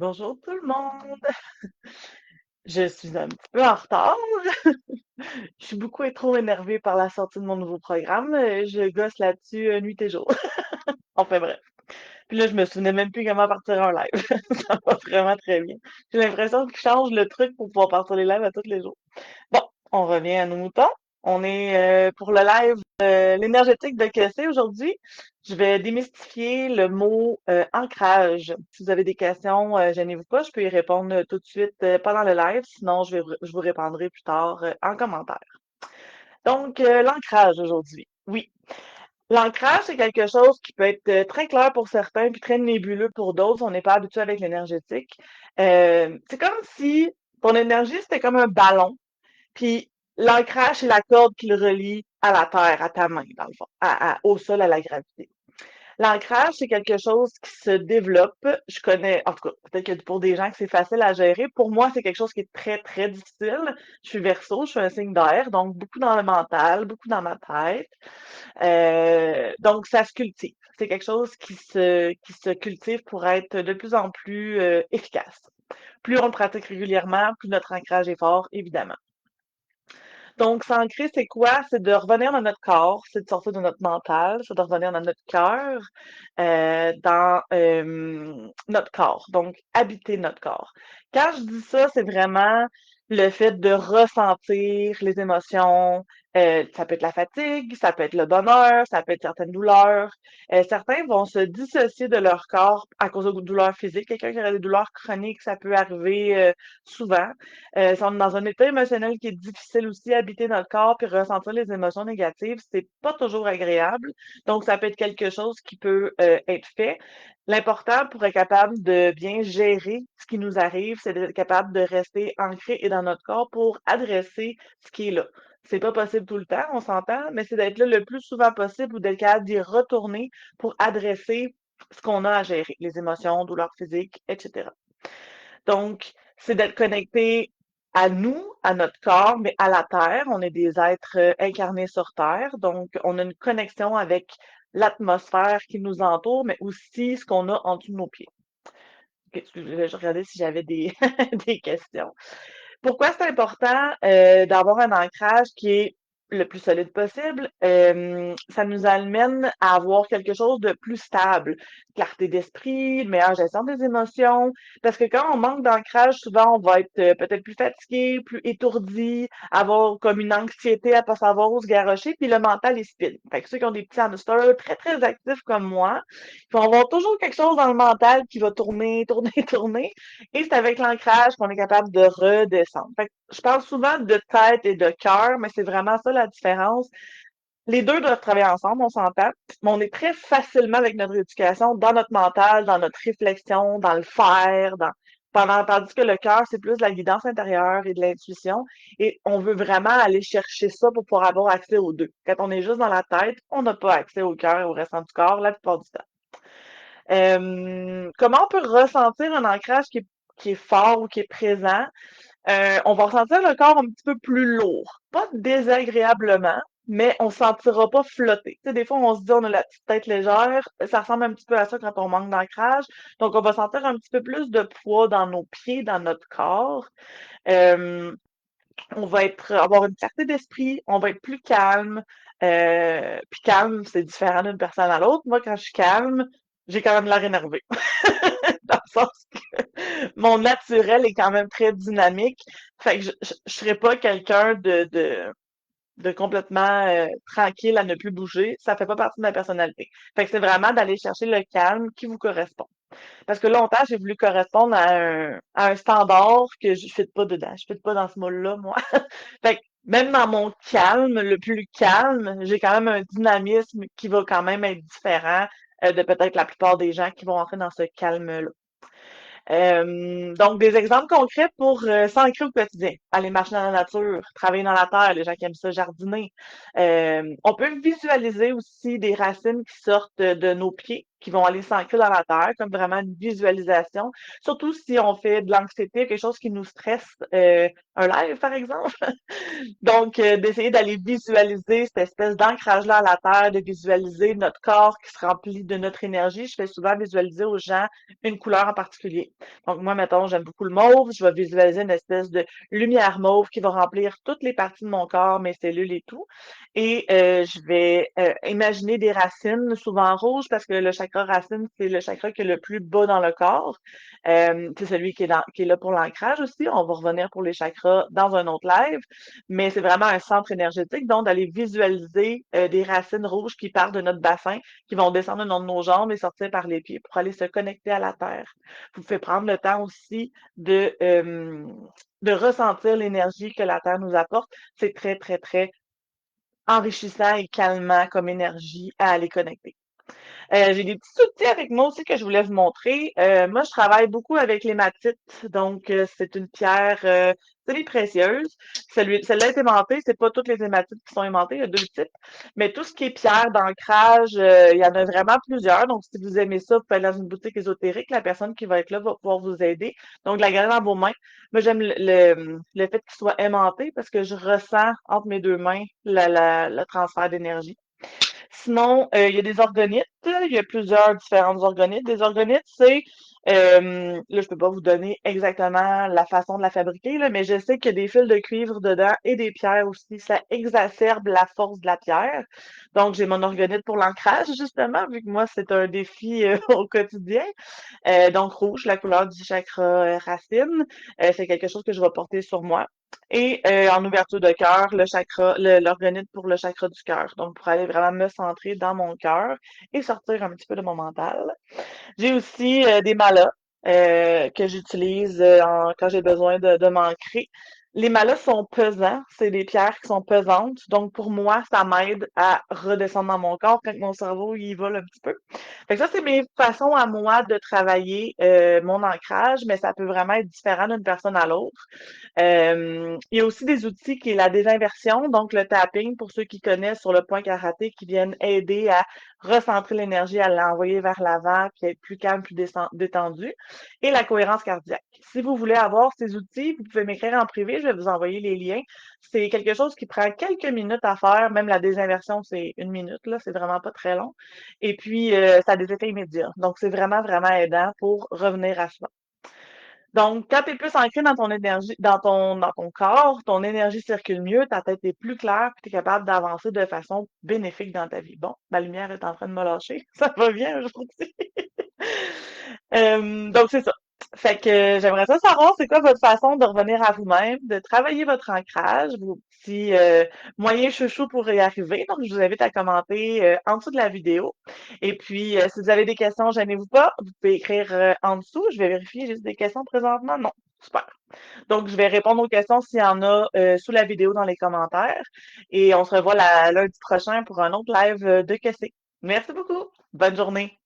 Bonjour tout le monde. Je suis un petit peu en retard. Je suis beaucoup trop énervée par la sortie de mon nouveau programme. Je gosse là-dessus nuit et jour. Enfin bref. Puis là, je me souvenais même plus comment partir un live. Ça va vraiment très bien. J'ai l'impression que je change le truc pour pouvoir partir les lives à tous les jours. Bon, on revient à nos moutons. On est pour le live l'énergétique de Kessé aujourd'hui. Je vais démystifier le mot ancrage. Si vous avez des questions, gênez-vous pas, je peux y répondre tout de suite pendant le live. Sinon, je vous répondrai plus tard en commentaire. Donc, l'ancrage aujourd'hui. Oui, l'ancrage, c'est quelque chose qui peut être très clair pour certains puis très nébuleux pour d'autres. On n'est pas habitué avec l'énergétique. C'est comme si ton énergie, c'était comme un ballon. Puis l'ancrage, c'est la corde qui le relie à la terre, à ta main, dans le fond, au sol, à la gravité. L'ancrage, c'est quelque chose qui se développe. Je connais, en tout cas, peut-être que pour des gens que c'est facile à gérer. Pour moi, c'est quelque chose qui est très, très difficile. Je suis Verseau, je suis un signe d'air, donc beaucoup dans le mental, beaucoup dans ma tête. Donc, ça se cultive. C'est quelque chose qui se cultive pour être de plus en plus efficace. Plus on le pratique régulièrement, plus notre ancrage est fort, évidemment. Donc, s'ancrer, c'est quoi? C'est de revenir dans notre corps, c'est de sortir de notre mental, c'est de revenir dans notre cœur, dans notre corps. Donc, habiter notre corps. Quand je dis ça, c'est vraiment le fait de ressentir les émotions. Ça peut être la fatigue, ça peut être le bonheur, ça peut être certaines douleurs. Certains vont se dissocier de leur corps à cause de douleurs physiques. Quelqu'un qui a des douleurs chroniques, ça peut arriver souvent. Si on est dans un état émotionnel qui est difficile aussi, habiter notre corps puis ressentir les émotions négatives, c'est pas toujours agréable. Donc, ça peut être quelque chose qui peut être fait. L'important pour être capable de bien gérer ce qui nous arrive, c'est d'être capable de rester ancré et dans notre corps pour adresser ce qui est là. C'est pas possible tout le temps, on s'entend, mais c'est d'être là le plus souvent possible ou d'être capable d'y retourner pour adresser ce qu'on a à gérer, les émotions, douleurs physiques, etc. Donc, c'est d'être connecté à nous, à notre corps, mais à la Terre. On est des êtres incarnés sur Terre, donc on a une connexion avec l'atmosphère qui nous entoure, mais aussi ce qu'on a en dessous de nos pieds. Ok, je regardais si j'avais des, des questions. Pourquoi c'est important d'avoir un ancrage qui est le plus solide possible? Ça nous amène à avoir quelque chose de plus stable, clarté d'esprit, une meilleure gestion des émotions. Parce que quand on manque d'ancrage, souvent on va être peut-être plus fatigué, plus étourdi, avoir comme une anxiété à pas savoir où se garrocher, puis le mental est speed. Fait que ceux qui ont des petits hamsters très très actifs comme moi, ils vont avoir toujours quelque chose dans le mental qui va tourner, tourner, tourner. Et c'est avec l'ancrage qu'on est capable de redescendre. Fait que je parle souvent de tête et de cœur, mais c'est vraiment ça la différence. Les deux doivent travailler ensemble, on s'entend, mais on est très facilement avec notre éducation dans notre mental, dans notre réflexion, dans le faire, tandis que le cœur, c'est plus de la guidance intérieure et de l'intuition. Et on veut vraiment aller chercher ça pour pouvoir avoir accès aux deux. Quand on est juste dans la tête, on n'a pas accès au cœur et au restant du corps la plupart du temps. Comment on peut ressentir un ancrage qui est fort ou qui est présent? On va ressentir le corps un petit peu plus lourd. Pas désagréablement, mais on ne se sentira pas flotter. Tu sais, des fois, on se dit on a la petite tête légère. Ça ressemble un petit peu à ça quand on manque d'ancrage. Donc, on va sentir un petit peu plus de poids dans nos pieds, dans notre corps. Euh, on va avoir une clarté d'esprit, on va être plus calme. Puis calme, c'est différent d'une personne à l'autre. Moi, quand je suis calme, j'ai quand même l'air énervé. Dans le sens que mon naturel est quand même très dynamique. Fait que je serais pas quelqu'un de complètement tranquille à ne plus bouger. Ça fait pas partie de ma personnalité. Fait que c'est vraiment d'aller chercher le calme qui vous correspond. Parce que longtemps, j'ai voulu correspondre à un standard que je ne fit pas dedans. Je ne fit pas dans ce moule-là, moi. Fait que même dans mon calme, le plus calme, j'ai quand même un dynamisme qui va quand même être différent de peut-être la plupart des gens qui vont entrer dans ce calme-là. Donc, des exemples concrets pour s'ancrer au quotidien. Aller marcher dans la nature, travailler dans la terre, les gens qui aiment ça, jardiner. On peut visualiser aussi des racines qui sortent de nos pieds, qui vont aller s'ancrer dans la terre, comme vraiment une visualisation. Surtout si on fait de l'anxiété, quelque chose qui nous stresse, un live, par exemple. Donc, d'essayer d'aller visualiser cette espèce d'ancrage-là à la terre, de visualiser notre corps qui se remplit de notre énergie. Je fais souvent visualiser aux gens une couleur en particulier. Donc, moi, mettons, j'aime beaucoup le mauve. Je vais visualiser une espèce de lumière mauve qui va remplir toutes les parties de mon corps, mes cellules et tout. Et je vais imaginer des racines, souvent rouges, parce que le chakra racine, c'est le chakra qui est le plus bas dans le corps. C'est celui qui est là pour l'ancrage aussi. On va revenir pour les chakras dans un autre live, mais c'est vraiment un centre énergétique. Donc, d'aller visualiser des racines rouges qui partent de notre bassin, qui vont descendre le long de nos jambes et sortir par les pieds pour aller se connecter à la terre. Vous pouvez prendre le temps aussi de ressentir l'énergie que la terre nous apporte. C'est très, très, très enrichissant et calmant comme énergie à aller connecter. J'ai des petits outils avec moi aussi que je voulais vous montrer. Moi, je travaille beaucoup avec l'hématite. Donc, c'est une pierre semi-précieuse. Celle-là est aimantée. C'est pas toutes les hématites qui sont aimantées. Il y a deux types. Mais tout ce qui est pierre d'ancrage, il y en a vraiment plusieurs. Donc, si vous aimez ça, vous pouvez aller dans une boutique ésotérique. La personne qui va être là va pouvoir vous aider. Donc, la garder dans vos mains. Moi, j'aime le fait qu'il soit aimanté parce que je ressens entre mes deux mains le transfert d'énergie. Sinon, il y a des organites. Il y a plusieurs différentes organites. Des organites, c'est, là, je peux pas vous donner exactement la façon de la fabriquer, là, mais je sais qu'il y a des fils de cuivre dedans et des pierres aussi. Ça exacerbe la force de la pierre. Donc, j'ai mon organite pour l'ancrage, justement, vu que moi, c'est un défi au quotidien. Donc, rouge, la couleur du chakra racine. C'est quelque chose que je vais porter sur moi. Et en ouverture de cœur, l'orgonite pour le chakra du cœur. Donc, pour aller vraiment me centrer dans mon cœur et sortir un petit peu de mon mental. J'ai aussi des malas que j'utilise quand j'ai besoin de m'ancrer. Les malas sont pesants, c'est des pierres qui sont pesantes. Donc, pour moi, ça m'aide à redescendre dans mon corps quand mon cerveau y vole un petit peu. Fait que ça, c'est mes façons à moi de travailler mon ancrage, mais ça peut vraiment être différent d'une personne à l'autre. Il y a aussi des outils qui est la désinversion, donc le tapping, pour ceux qui connaissent sur le point karaté, qui viennent aider à recentrer l'énergie, à l'envoyer vers l'avant, puis être plus calme, plus détendu, et la cohérence cardiaque. Si vous voulez avoir ces outils, vous pouvez m'écrire en privé, je vais vous envoyer les liens. C'est quelque chose qui prend quelques minutes à faire, même la désinversion, c'est une minute, là, c'est vraiment pas très long. Et puis, ça a des effets immédiats. Donc, c'est vraiment, vraiment aidant pour revenir à soi. Donc, quand tu es plus ancré dans ton énergie, dans ton corps, ton énergie circule mieux, ta tête est plus claire, puis tu es capable d'avancer de façon bénéfique dans ta vie. Bon, ma lumière est en train de me lâcher. Ça va bien aujourd'hui. Donc, c'est ça. Fait que j'aimerais ça savoir, c'est quoi votre façon de revenir à vous-même, de travailler votre ancrage, vos petits moyens chouchous pour y arriver. Donc, je vous invite à commenter en dessous de la vidéo. Et puis, si vous avez des questions, gênez-vous pas, vous pouvez écrire en dessous. Je vais vérifier juste des questions présentement. Non, super. Donc, je vais répondre aux questions s'il y en a sous la vidéo dans les commentaires. Et on se revoit lundi prochain pour un autre live de QC. Merci beaucoup. Bonne journée.